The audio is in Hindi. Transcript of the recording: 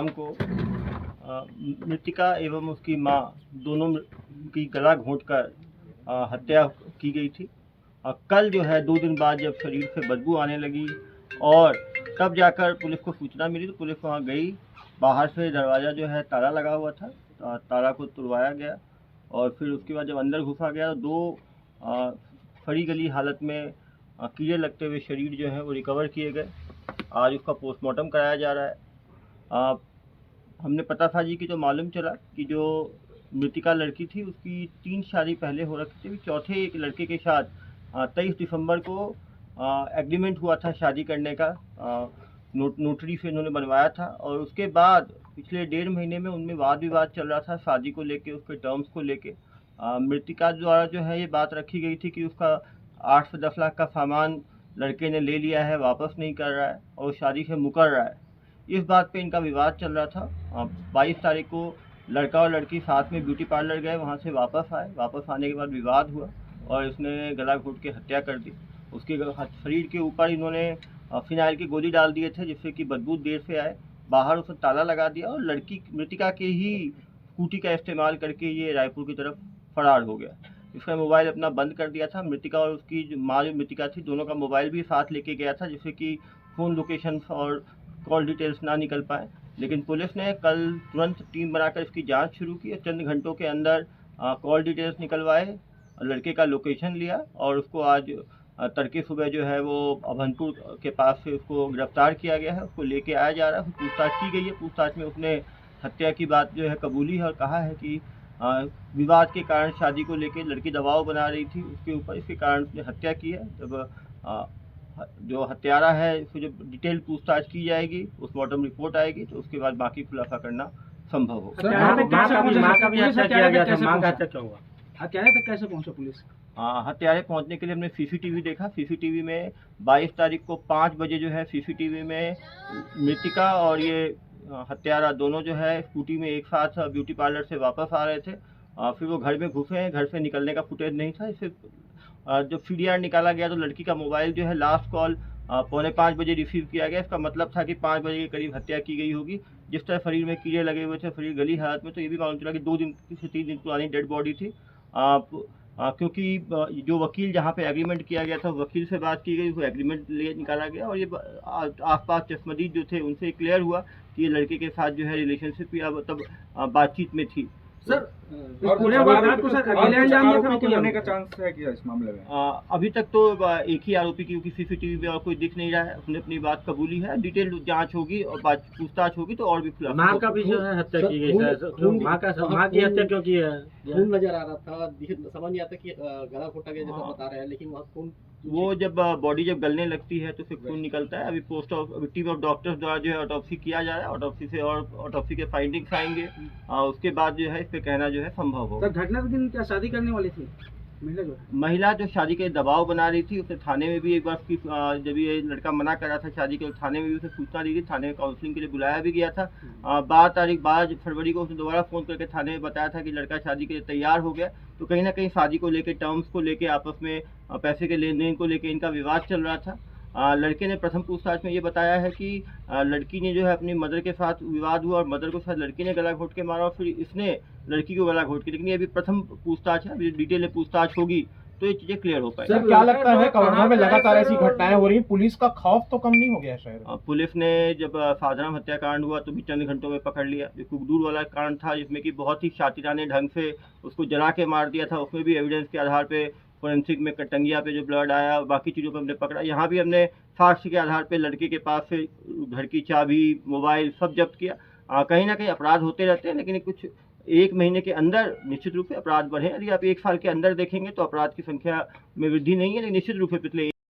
शाम को मृतिका एवं उसकी मां दोनों की गला घोंटकर हत्या की गई थी। कल जो है 2 दिन बाद जब शरीर से बदबू आने लगी और तब जाकर पुलिस को सूचना मिली तो पुलिस वहां गई। बाहर से दरवाज़ा जो है ताला लगा हुआ था, ताला को तुड़वाया गया और फिर उसके बाद जब अंदर घुसा गया तो 2 फड़ी गली हालत में कीड़े लगते हुए शरीर जो है वो रिकवर किए गए। आज उसका पोस्टमार्टम कराया जा रहा है। हमने पतासाजी की तो मालूम चला कि जो मृतिका लड़की थी उसकी 3 शादी पहले हो रखी थी। चौथे एक लड़के के साथ 23 दिसंबर को एग्रीमेंट हुआ था शादी करने का, नोटरी से इन्होंने बनवाया था और उसके बाद पिछले 1.5 महीने में उनमें वाद विवाद चल रहा था शादी को लेके, उसके टर्म्स को लेके। मृतिका द्वारा जो है ये बात रखी गई थी कि उसका 8 से 10 लाख का सामान लड़के ने ले लिया है, वापस नहीं कर रहा है और शादी से मुकर रहा है। इस बात पे इनका विवाद चल रहा था। 22 तारीख को लड़का और लड़की साथ में ब्यूटी पार्लर गए, वहाँ से वापस आए। वापस आने के बाद विवाद हुआ और इसने गला घोंट के हत्या कर दी। उसके शरीर के ऊपर इन्होंने फिनाइल की गोली डाल दिए थे जिससे कि बदबू देर से आए। बाहर उसने ताला लगा दिया और लड़की मृतिका के ही स्कूटी का इस्तेमाल करके ये रायपुर की तरफ फरार हो गया। इसका मोबाइल अपना बंद कर दिया था। मृतिका और उसकी जो माँ जो मृतिका थी दोनों का मोबाइल भी साथ लेके गया था जिससे कि फ़ोन लोकेशन और कॉल डिटेल्स ना निकल पाए। लेकिन पुलिस ने कल तुरंत टीम बनाकर इसकी जांच शुरू की और चंद घंटों के अंदर कॉल डिटेल्स निकलवाए, लड़के का लोकेशन लिया और उसको आज तड़के सुबह जो है वो अभनपुर के पास से उसको गिरफ्तार किया गया है। उसको लेके आया जा रहा है, पूछताछ की गई है। पूछताछ में उसने हत्या की बात जो है कबूली है और कहा है कि विवाद के कारण शादी को लेके लड़की दबाव बना रही थी उसके ऊपर, इसके कारण उसने हत्या की है। जब जो हत्यारा है उसको जब डिटेल पूछताछ की जाएगी, पोस्टमार्टम रिपोर्ट आएगी तो उसके बाद बाकी खुलासा करना संभव होगा। हत्यारे तक कैसे पहुंचा पुलिस? हत्यारे पहुंचने के लिए हमने सीसीटीवी देखा। सीसीटीवी में 22 तारीख को 5 बजे जो है सीसीटीवी में मृतिका और ये हत्यारा दोनों जो है स्कूटी में एक साथ ब्यूटी पार्लर से वापस आ रहे थे। फिर वो घर में घुसे हैं, घर से निकलने का फुटेज नहीं था। इसे जब CDR निकाला गया तो लड़की का मोबाइल जो है लास्ट कॉल 4:45 बजे रिसीव किया गया। इसका मतलब था कि 5 बजे के करीब हत्या की गई होगी। जिस तरह शरीर में कीड़े लगे हुए थे, शरीर गली हालत में, तो ये भी मालूम चला कि 2 दिन से 3 दिन पुरानी डेड बॉडी थी। क्योंकि जो वकील जहाँ पे एग्रीमेंट किया गया था वकील से बात की गई, वो एग्रीमेंट ले निकाला गया और ये आसपास चश्मदीद जो थे उनसे क्लियर हुआ कि ये लड़के के साथ जो है रिलेशनशिप या मतलब बातचीत में थी। सर पूरे वारदात को सर अकेले अंजाम दिया था कोई होने का चांस है क्या इस मामले में? अभी तक तो एक ही आरोपी क्योंकि सीसीटीवी में और कोई दिख नहीं रहा है, उसने अपनी बात कबूली है। डिटेल जांच होगी और पूछताछ होगी तो और भी खुलासा। मां का भी जो है हत्या की गई है, मां की हत्या क्यों की है? खून नजर आ रहा था, समझ नहीं आता कि गला घोटा गया जैसा बता रहे हैं, लेकिन वहाँ खून वो जब बॉडी जब गलने लगती है तो फिर खून निकलता है। अभी टीम ऑफ डॉक्टर्स द्वारा जो है ऑटोप्सी किया जा रहा है। ऑटोप्सी से और ऑटोप्सी के फाइंडिंग्स आएंगे, उसके बाद जो है इस पे कहना जो है संभव होगा। सर घटना के दिन क्या शादी करने वाली थी महिला जो शादी के दबाव बना रही थी, उसे थाने में भी एक बार उसकी जब ये लड़का मना कर रहा था शादी के, थाने में भी उसे सूचना दी थी। थाने में काउंसलिंग के लिए बुलाया भी गया था। 12 फरवरी को उसने दोबारा फ़ोन करके थाने में बताया था कि लड़का शादी के लिए तैयार हो गया। तो कहीं ना कहीं शादी को लेकर, टर्म्स को लेकर, आपस में पैसे के लेन देन को लेकर इनका विवाद चल रहा था। लड़के ने प्रथम पूछताछ में ये बताया है कि लड़की ने जो है अपनी मदर के साथ विवाद हुआ और मदर को शायद लड़की ने गला घोंट के मारा और फिर इसने लड़की को गला घोंट के, लेकिन ये अभी प्रथम पूछताछ है। अभी डिटेल में पूछताछ होगी तो ये चीजें क्लियर हो पाएगी। सर क्या लगता है कवर्धा में लगातार ऐसी घटनाएं हो रही, पुलिस का खौफ तो कम नहीं हो गया शायद? पुलिस ने जब साधारण हत्याकांड हुआ तो भी चंद घंटों में पकड़ लिया। जो कुकदूर वाला कांड था जिसमें कि बहुत ही शातिराने ढंग से उसको जला के मार दिया था, उसमें भी एविडेंस के आधार पे फोरेंसिक में टंगिया पे जो ब्लड आया, बाकी चीज़ों पे हमने पकड़ा। यहाँ भी हमने साक्ष्य के आधार पे लड़के के पास से घर की चाबी, मोबाइल सब जब्त किया। कहीं ना कहीं अपराध होते रहते हैं, लेकिन कुछ 1 महीने के अंदर निश्चित रूप से अपराध बढ़े। यदि आप 1 साल के अंदर देखेंगे तो अपराध की संख्या में वृद्धि नहीं है, लेकिन निश्चित रूप से पिछले